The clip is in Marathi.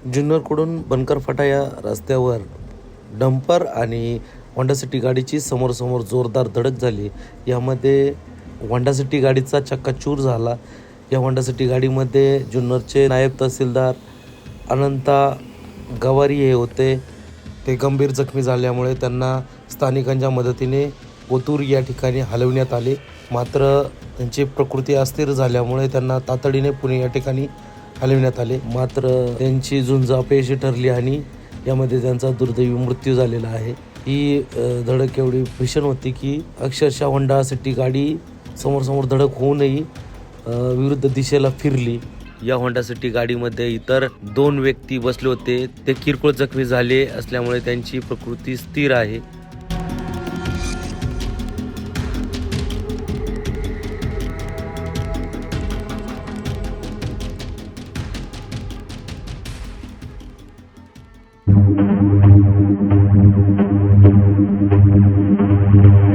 जुन्नरकडून बनकर फाटा या रस्त्यावर डंपर आणि होंडा सिटी गाडीची समोरासमोर जोरदार धडक झाली. यामध्ये होंडा सिटी गाडीचा चक्काचूर झाला. या होंडा सिटी गाडीमध्ये जुन्नरचे नायब तहसीलदार अनंता गवारी हे होते. ते गंभीर जखमी झाल्यामुळे त्यांना स्थानिकांच्या मदतीने ओतूर या ठिकाणी हलवण्यात आले. मात्र त्यांची प्रकृती अस्थिर झाल्यामुळे त्यांना तातडीने पुणे या ठिकाणी हलवण्यात आले. मात्र त्यांची झुंज अपयशी ठरली आणि यामध्ये त्यांचा दुर्दैवी मृत्यू झालेला आहे. ही धडक एवढी भीषण होती की अक्षरशः होंडा सिटी गाडी समोर धडक होऊनही विरुद्ध दिशेला फिरली. या होंडा सिटी गाडीमध्ये इतर 2 व्यक्ती बसले होते. ते किरकोळ जखमी झाले असल्यामुळे त्यांची प्रकृती स्थिर आहे. Thank you.